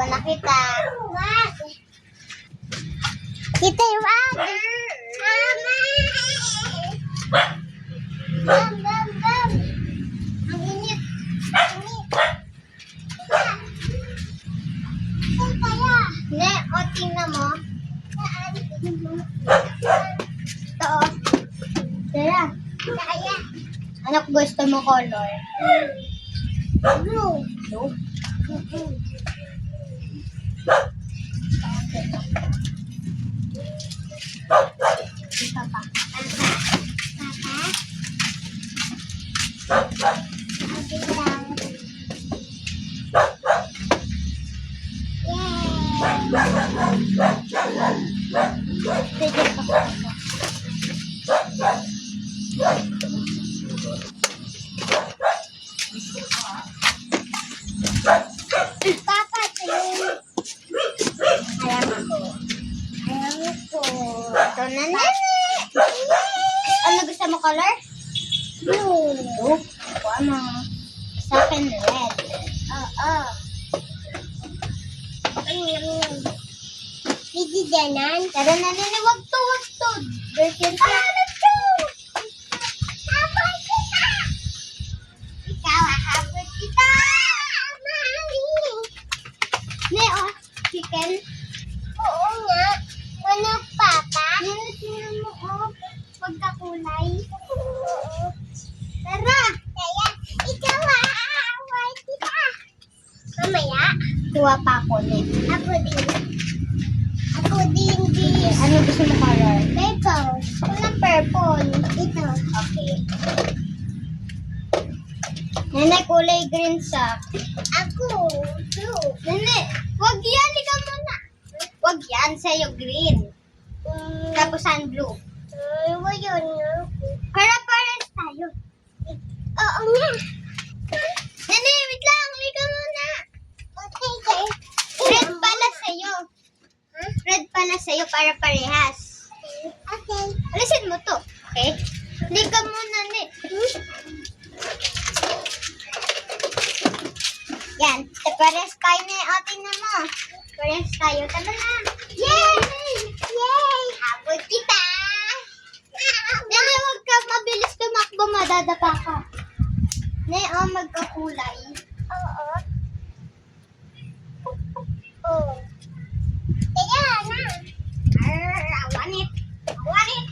Iwan na kita. Wag. Kita wag. Mama. Bam, bam, bam. Ang init. Ang init. Saan kaya? Ne, o tingnan mo. Saan? Ito o. Tara. Kaya. Anak, gusto mo color? Blue. Blue? Ito pa. Papa? Abig lang. Yay! Sige pa. Papa, tingin. Alam ako. Alam ko. Ito na nene. Ano gusto mo color? Blue. Blue? Ako ano? Sa akin red. Oo. Hindi ganan. Tara na nene. Wag to, wag to. Dirty yan. Let's go. Habol kita. Ikaw, habol kita. Ne, oh, chicken. Oo nga. Ano, Papa? Yan, tingnan mo, oh. Pagkakulay. Oo. Tara. Kaya, ikaw, away kita. Mamaya. Kuha pa ako, ne. Ako din. Ako din. Ano gusto mo color? Ikaw. Walang purple. Ito. Okay. Nene, kulay green sa. Ako. Blue. Nene, wag yan. Ikaw muna. Wag yan. Sa'yo green. Tapos ang blue. Wag yun. Kaya pares tayo. Oo nga. Nene, wait lang. Ikaw muna. Okay, okay. Red pala sa'yo. Red pala sa'yo para parehas. Okay. Alisin mo to. Okay? Liga muna, ne. Yan. Pares tayo na. O, tingnan mo. Pares tayo. Tama na. Yay! Yay! Habol kita! Nene, huwag ka mabilis tumakbo. Madadapa ka. Ne, o, magkakulay. Oo. Oo. Kaya na. I want it. I want it.